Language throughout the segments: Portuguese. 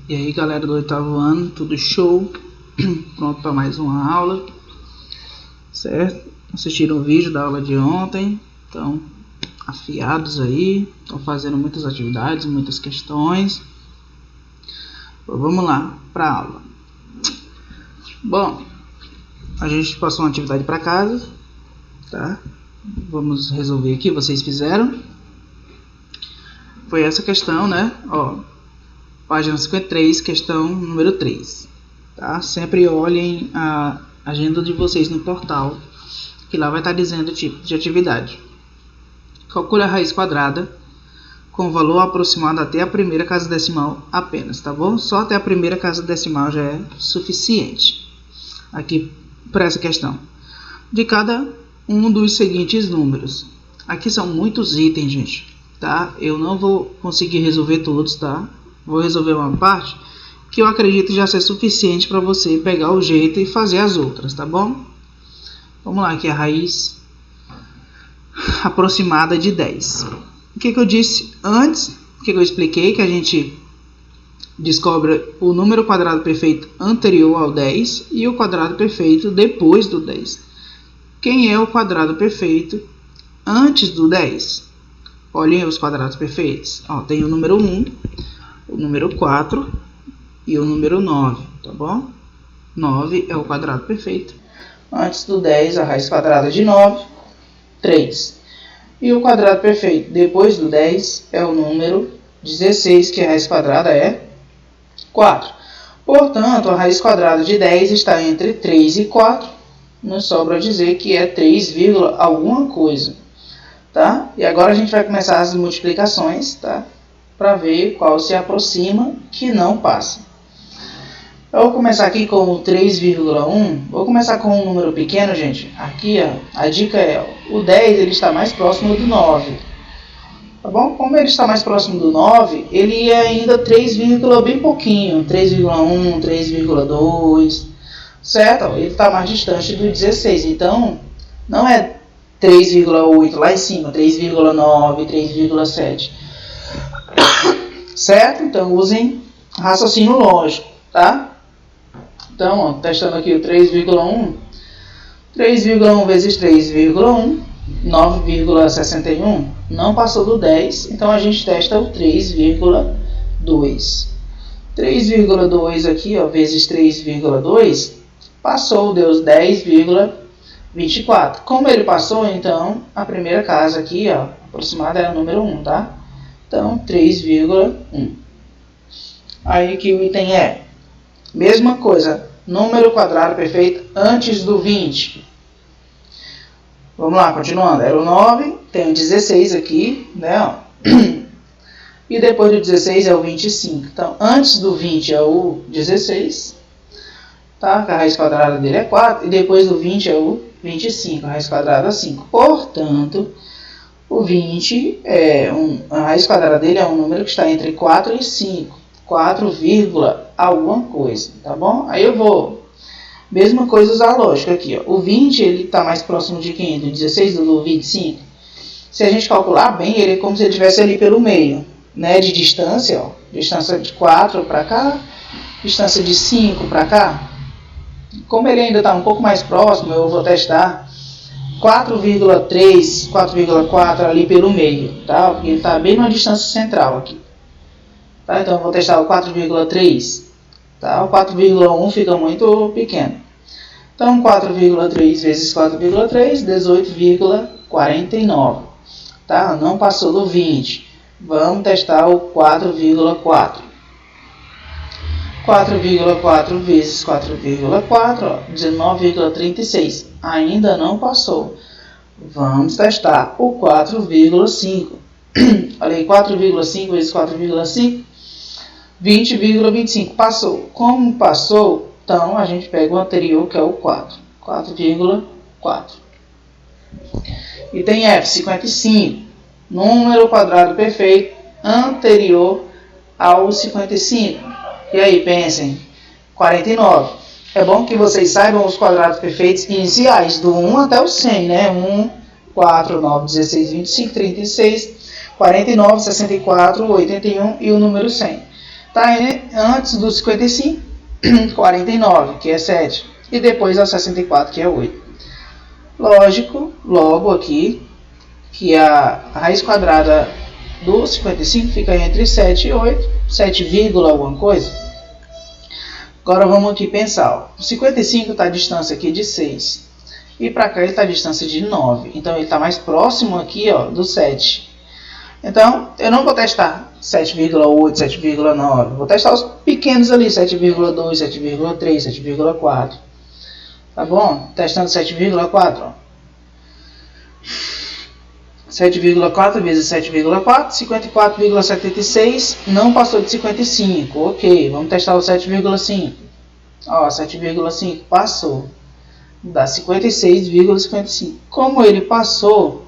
E aí, galera do 8º ano, tudo show? Pronto para mais uma aula, certo? Assistiram o vídeo da aula de ontem, estão afiados aí, estão fazendo muitas atividades, muitas questões. Vamos lá para a aula. Bom, a gente passou uma atividade para casa, tá? Vamos resolver aqui, vocês fizeram. Foi essa questão, né? Ó, página 53, questão número 3. Tá? Sempre olhem a agenda de vocês no portal, que lá vai estar dizendo o tipo de atividade. Calcule a raiz quadrada com valor aproximado até a primeira casa decimal apenas, tá bom? Só até a primeira casa decimal já é suficiente aqui para essa questão. De cada um dos seguintes números. Aqui são muitos itens, gente, tá? Eu não vou conseguir resolver todos, tá? Vou resolver uma parte que eu acredito já ser suficiente para você pegar o jeito e fazer as outras, tá bom? Vamos lá, aqui a raiz aproximada de 10. O que eu disse antes? O que eu expliquei? Que a gente descobre o número quadrado perfeito anterior ao 10 e o quadrado perfeito depois do 10. Quem é o quadrado perfeito antes do 10? Olhem os quadrados perfeitos. Ó, tem o número 1, o número 4 e o número 9, tá bom? 9 é o quadrado perfeito. Antes do 10, a raiz quadrada de 9, 3. E o quadrado perfeito depois do 10 é o número 16, que a raiz quadrada é 4. Portanto, a raiz quadrada de 10 está entre 3 e 4. Nos sobra dizer que é 3, alguma coisa. Tá? E agora a gente vai começar as multiplicações, tá? Para ver qual se aproxima, que não passa. Eu vou começar aqui com o 3,1. Vou começar com um número pequeno, gente. Aqui, ó, a dica é, o 10 ele está mais próximo do 9. Tá bom? Como ele está mais próximo do 9, ele é ainda 3, bem pouquinho. 3,1, 3,2. Certo? Ele está mais distante do 16. Então, não é 3,8 lá em cima, 3,9, 3,7. Certo? Então, usem raciocínio lógico, tá? Então, ó, testando aqui o 3,1. 3,1 vezes 3,1, 9,61. Não passou do 10, então a gente testa o 3,2. 3,2 aqui, ó, vezes 3,2, passou, deu 10,24. Como ele passou, então, a primeira casa aqui, ó, aproximada é o número 1, tá? Então, 3,1. Aí que o item é, mesma coisa, número quadrado perfeito antes do 20. Vamos lá, continuando. Era o 9, tem o 16 aqui, né? Ó. E depois do 16 é o 25. Então, antes do 20 é o 16, tá? A raiz quadrada dele é 4. E depois do 20 é o 25, a raiz quadrada é 5. Portanto, o 20, a raiz quadrada dele é um número que está entre 4 e 5. 4, alguma coisa, tá bom? Aí eu vou, mesma coisa, usar a lógica aqui, ó. O 20, ele está mais próximo de quem? Do 16 ou do 25? Se a gente calcular bem, ele é como se ele estivesse ali pelo meio, né? De distância, ó. Distância de 4 para cá, distância de 5 para cá. Como ele ainda está um pouco mais próximo, eu vou testar 4,3, 4,4 ali pelo meio, tá? Porque ele está bem na distância central aqui. Tá? Então, eu vou testar o 4,3. Tá? O 4,1 fica muito pequeno. Então, 4,3 vezes 4,3, 18,49. Tá? Não passou do 20. Vamos testar o 4,4. 4,4 vezes 4,4, 19,36. Ainda não passou. Vamos testar o 4,5. Olha aí, 4,5 vezes 4,5, 20,25. Passou. Como passou, então a gente pega o anterior, que é o 4. 4,4. Item F, 55. Número quadrado perfeito anterior ao 55. E aí, pensem. 49. É bom que vocês saibam os quadrados perfeitos iniciais, do 1 até o 100, né? 1, 4, 9, 16, 25, 36, 49, 64, 81 e o número 100. Tá antes do 55, 49, que é 7. E depois ao 64, que é 8. Lógico, logo aqui, que a raiz quadrada do 55 fica entre 7 e 8, 7, alguma coisa. Agora vamos aqui pensar, ó. O 55 está a distância aqui de 6. E para cá ele está a distância de 9. Então ele está mais próximo aqui, ó, do 7. Então eu não vou testar 7,8, 7,9. Vou testar os pequenos ali, 7,2, 7,3, 7,4. Tá bom? Testando 7,4. 7,4 vezes 7,4, 54,76, não passou de 55, ok, vamos testar o 7,5, ó, 7,5 passou, dá 56,55, como ele passou,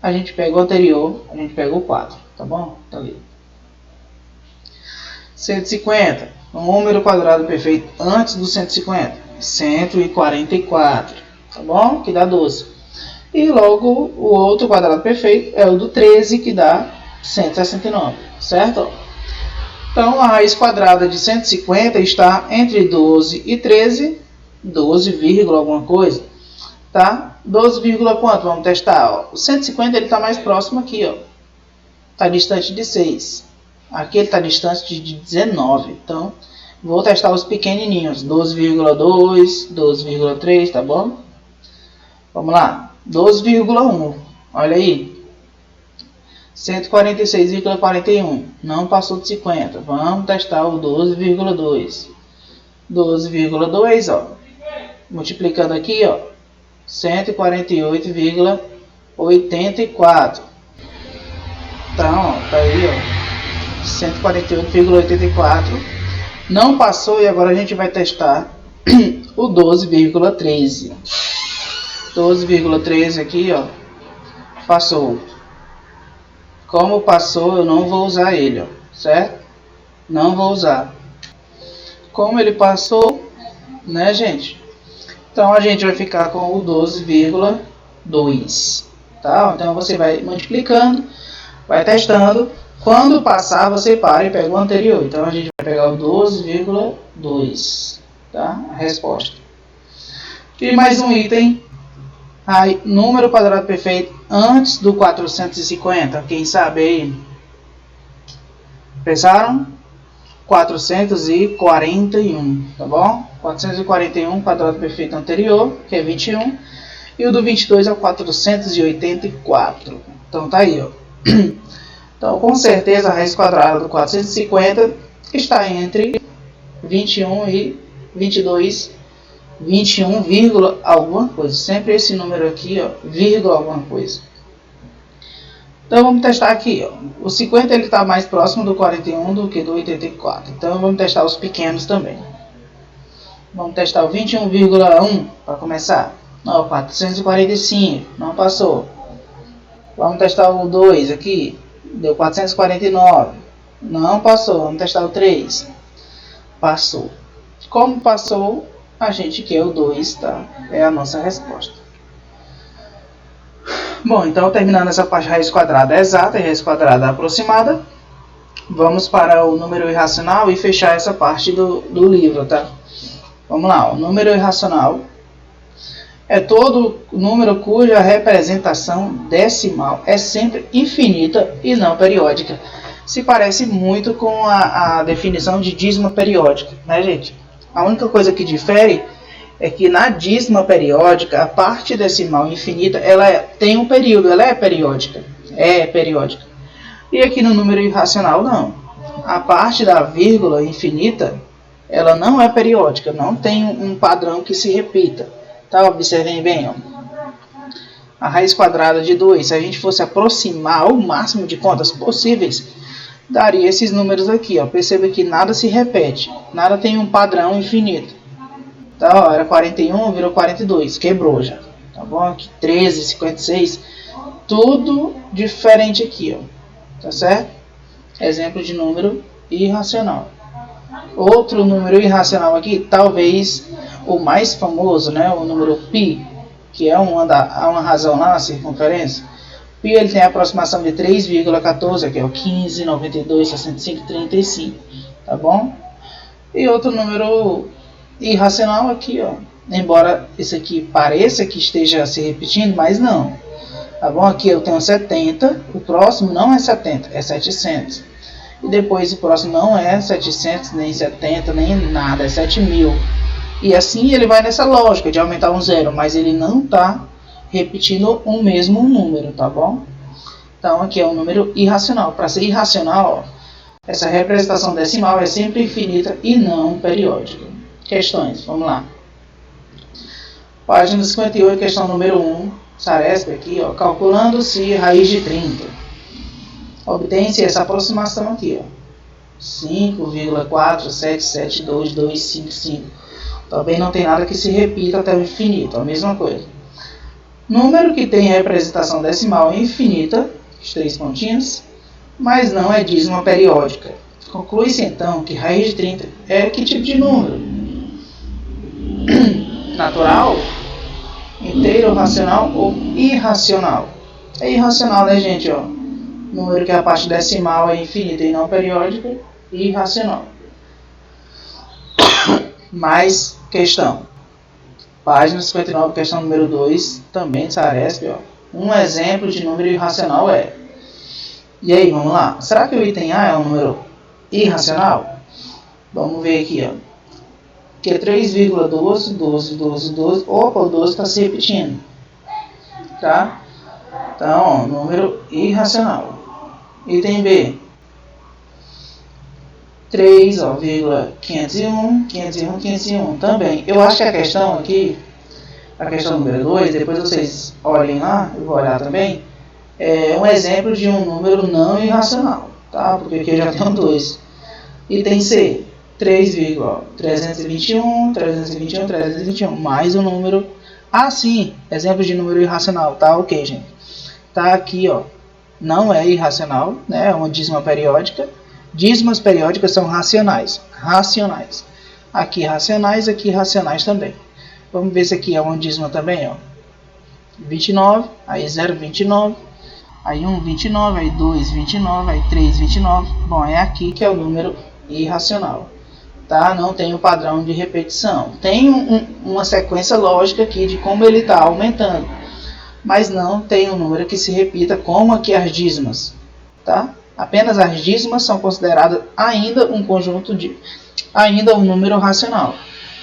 a gente pega o anterior, a gente pega o 4, tá bom? Tá ali. 150, o número quadrado perfeito antes do 150, 144, tá bom? Que dá 12. E logo o outro quadrado perfeito é o do 13, que dá 169, certo? Então a raiz quadrada de 150 está entre 12 e 13, 12, alguma coisa, tá? 12, quanto? Vamos testar, ó. O 150 ele está mais próximo aqui, ó. Está distante de 6. Aqui ele está distante de 19. Então vou testar os pequenininhos, 12,2, 12,3, tá bom? Vamos lá. 12,1, olha aí, 146,41, não passou de 50, vamos testar o 12,2, 12,2, ó, multiplicando aqui, ó, 148,84, então, ó, tá aí, ó, 148,84, não passou e agora a gente vai testar o 12,13, 12,13 aqui, ó, passou. Como passou, eu não vou usar ele, ó, certo? Não vou usar. Como ele passou, né, gente? Então a gente vai ficar com o 12,2, tá? Então você vai multiplicando, vai testando. Quando passar, você para e pega o anterior. Então a gente vai pegar o 12,2, tá? A resposta. E mais um item. Aí, número quadrado perfeito antes do 450, quem sabe aí? Pensaram? 441, tá bom? 441, quadrado perfeito anterior, que é 21, e o do 22 é o 484. Então tá aí, ó. Então, com certeza, a raiz quadrada do 450 está entre 21 e 22, 21, alguma coisa. Sempre esse número aqui, ó, vírgula alguma coisa. Então vamos testar aqui, ó. O 50 ele está mais próximo do 41 do que do 84. Então vamos testar os pequenos também. Vamos testar o 21,1 para começar. Ó, 445, não passou. Vamos testar o 2 aqui, deu 449, não passou. Vamos testar o 3, passou. Como passou, a gente quer o 2, tá? É a nossa resposta. Bom, então terminando essa parte de raiz quadrada exata e raiz quadrada aproximada, vamos para o número irracional e fechar essa parte do livro, tá? Vamos lá, o número irracional é todo número cuja representação decimal é sempre infinita e não periódica. Se parece muito com a definição de dízima periódica, né, gente? A única coisa que difere é que na dízima periódica, a parte decimal infinita, ela tem um período, ela é periódica. E aqui no número irracional, não. A parte da vírgula infinita, ela não é periódica, não tem um padrão que se repita. Tá? Observem bem, ó. A raiz quadrada de 2, se a gente fosse aproximar ao máximo de contas possíveis, daria esses números aqui, ó. Perceba que nada se repete, nada tem um padrão infinito. Tá, ó, era 41, virou 42, quebrou já. Tá bom? Aqui 13, 56, tudo diferente aqui, ó. Tá certo? Exemplo de número irracional. Outro número irracional aqui, talvez o mais famoso, né, o número π, que é uma razão lá na circunferência. Π ele tem a aproximação de 3,14, que é o 15, 92, 65, 35. tá bom? E outro número irracional aqui, ó. Embora esse aqui pareça que esteja se repetindo, mas não. Tá bom? Aqui eu tenho 70, o próximo não é 70, é 700. E depois o próximo não é 700, nem 70, nem nada, é 7000. E assim ele vai nessa lógica de aumentar um zero, mas ele não está repetindo o mesmo número, tá bom? Então aqui é um número irracional. Para ser irracional, ó, essa representação decimal é sempre infinita e não periódica. Questões, vamos lá. Página 58, questão número 1. Saresp aqui, ó, calculando-se raiz de 30. Obtém-se essa aproximação aqui, ó. 5,477225. Também não tem nada que se repita até o infinito, a mesma coisa. Número que tem representação decimal infinita, os 3 pontinhos, mas não é dízima periódica. Conclui-se então que raiz de 30 é que tipo de número? Natural, inteiro, racional ou irracional? É irracional, né, gente? Ó, número que a parte decimal é infinita e não periódica, irracional. Mais questão. Página 59, questão número 2, também de Saresp, ó. Um exemplo de número irracional é... E aí, vamos lá. Será que o item A é um número irracional? Vamos ver aqui, ó. Que é 3,12, 12, 12, 12. Opa, o 12 está se repetindo. Tá? Então, ó, número irracional. Item B. 3, ó, 501, 501, 501 também. Eu acho que a questão aqui, a questão número 2, depois vocês olhem lá, eu vou olhar também, é um exemplo de um número não irracional, tá? Porque aqui eu já tenho 2. Item C, 3,321, 321, 321, mais um número, sim, exemplo de número irracional, tá? Ok, gente. Tá aqui, ó, não é irracional, né? É uma dízima periódica. Dízimas periódicas são racionais. Racionais. Aqui racionais também. Vamos ver se aqui é uma dízima também, ó. 29, aí 0, 29. Aí 1, 29, aí 2, 29, aí 3, 29. Bom, é aqui que é o número irracional. Tá? Não tem o padrão de repetição. Tem uma sequência lógica aqui de como ele está aumentando. Mas não tem um número que se repita como aqui as dízimas. Tá? Apenas as dízimas são consideradas ainda um conjunto de... ainda um número racional.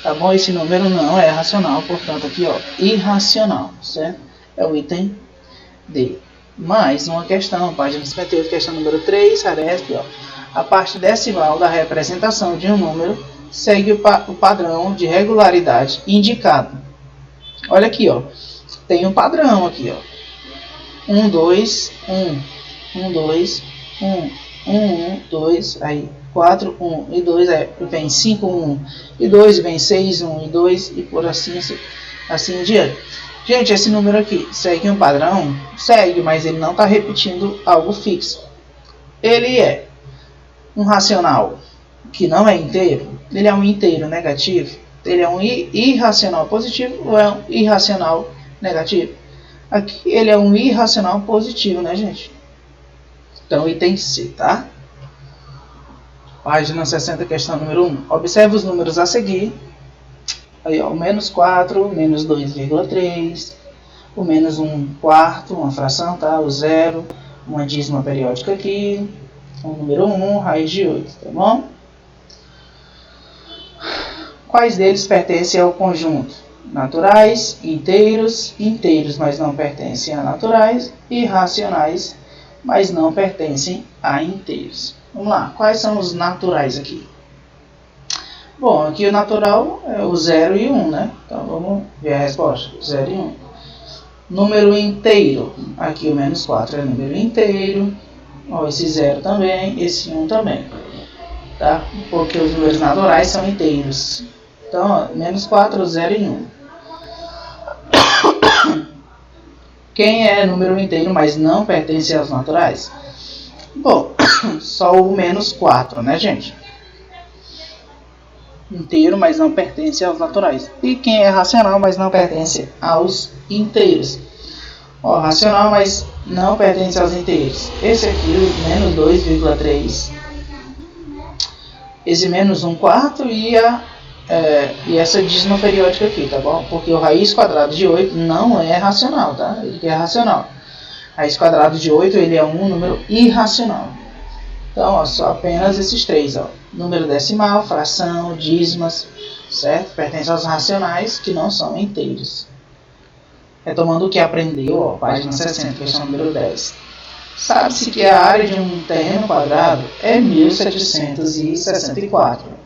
Tá bom? Esse número não é racional, portanto aqui, ó, irracional, certo? É o item D. Mais uma questão, página 58, questão número 3, Saresp, ó. A parte decimal da representação de um número segue o padrão de regularidade indicado. Olha aqui, ó. Tem um padrão aqui, ó. 1, 2, 1, 1, 2, 1, 1, 1, 2, aí 4, 1 e 2, aí vem 5, 1 e 2, vem 6, 1 e 2 e por assim em diante. Gente, esse número aqui segue um padrão? Segue, mas ele não está repetindo algo fixo. Ele é um racional que não é inteiro? Ele é um inteiro negativo? Ele é um irracional positivo ou é um irracional negativo? Aqui ele é um irracional positivo, né, gente? Então, item C, tá? Página 60, questão número 1. Observe os números a seguir. Aí, ó, o menos 4, menos 2,3, o menos 1 quarto, uma fração, tá? O 0, uma dízima periódica aqui, o número 1, raiz de 8, tá bom? Quais deles pertencem ao conjunto? Naturais, inteiros, inteiros, mas não pertencem a naturais, e racionais, mas não pertencem a inteiros. Vamos lá, quais são os naturais aqui? Bom, aqui o natural é o 0 e 1, né? Então vamos ver a resposta, 0 e 1. Número inteiro, aqui o menos 4 é número inteiro. Ó, esse 0 também, esse 1 também. Tá? Porque os números naturais são inteiros. Então, ó, menos 4, 0 e 1. Quem é número inteiro, mas não pertence aos naturais? Bom, só o menos 4, né, gente? Inteiro, mas não pertence aos naturais. E quem é racional, mas não pertence aos inteiros? Ó, racional, mas não pertence aos inteiros. Esse aqui, o menos 2,3. esse menos 1/4 e essa dízima periódica aqui, tá bom? Porque o raiz quadrada de 8 não é racional, tá? Ele é racional. Raiz quadrada de 8 ele é um número irracional. Então, ó, só apenas esses três, ó. Número decimal, fração, dízimas, certo? Pertence aos racionais que não são inteiros. Retomando o que aprendeu, ó, página 60, questão número 10. Sabe-se que a área de um terreno quadrado é 1764.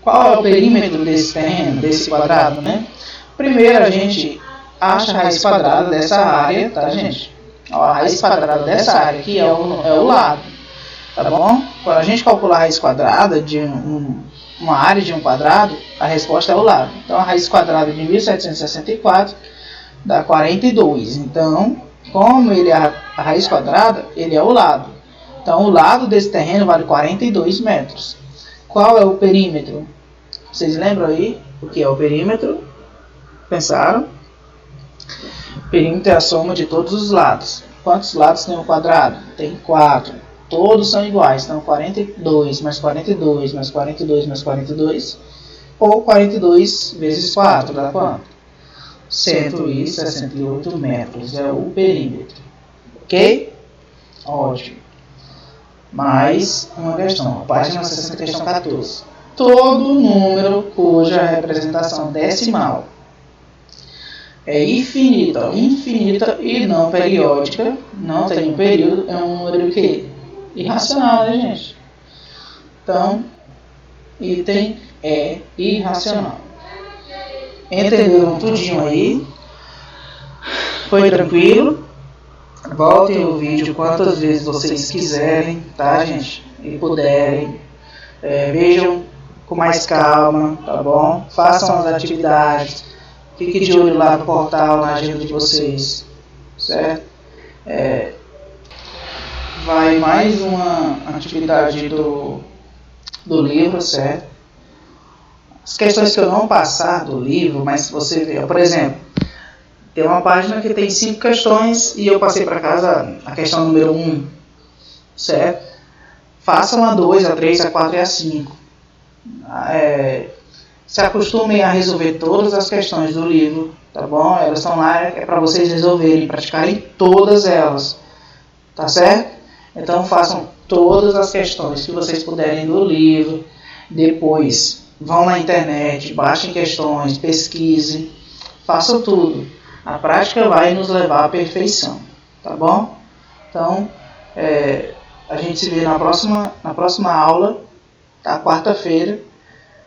Qual é o perímetro desse terreno, desse quadrado, né? Primeiro a gente acha a raiz quadrada dessa área, tá, gente? Ó, a raiz quadrada dessa área aqui é o lado, tá bom? Quando a gente calcular a raiz quadrada de uma área de um quadrado, a resposta é o lado. Então, a raiz quadrada de 1764 dá 42. Então, como ele é a raiz quadrada, ele é o lado. Então, o lado desse terreno vale 42 metros. Qual é o perímetro? Vocês lembram aí o que é o perímetro? Pensaram? O perímetro é a soma de todos os lados. Quantos lados tem um quadrado? Tem 4. Todos são iguais. Então, 42 mais 42 mais 42 mais 42. Ou 42 vezes 4 dá quanto? 168 metros é o perímetro. Ok? Ótimo. Mais uma questão. Página 60, questão 14. Todo número cuja representação decimal é infinita e não periódica, não tem um período, é um número que irracional, né, gente? Então, item é irracional. Entenderam tudinho aí? Foi tranquilo? Voltem o vídeo quantas vezes vocês quiserem, tá, gente? E puderem. Vejam com mais calma, tá bom? Façam as atividades. Fique de olho lá no portal, na agenda de vocês, certo? Vai mais uma atividade do livro, certo? As questões que eu não passar do livro, mas você vê, por exemplo, tem uma página que tem 5 questões e eu passei para casa a questão número 1, certo? Façam a 2, a 3, a 4 e a 5. Se acostumem a resolver todas as questões do livro, tá bom? Elas estão lá, é para vocês resolverem, praticarem todas elas, tá certo? Então façam todas as questões que vocês puderem do livro, depois vão na internet, baixem questões, pesquisem, façam tudo. A prática vai nos levar à perfeição, tá bom? Então, a gente se vê na próxima aula, tá? Quarta-feira.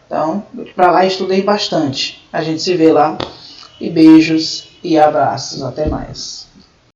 Então, para lá estudem bastante. A gente se vê lá. E beijos e abraços. Até mais.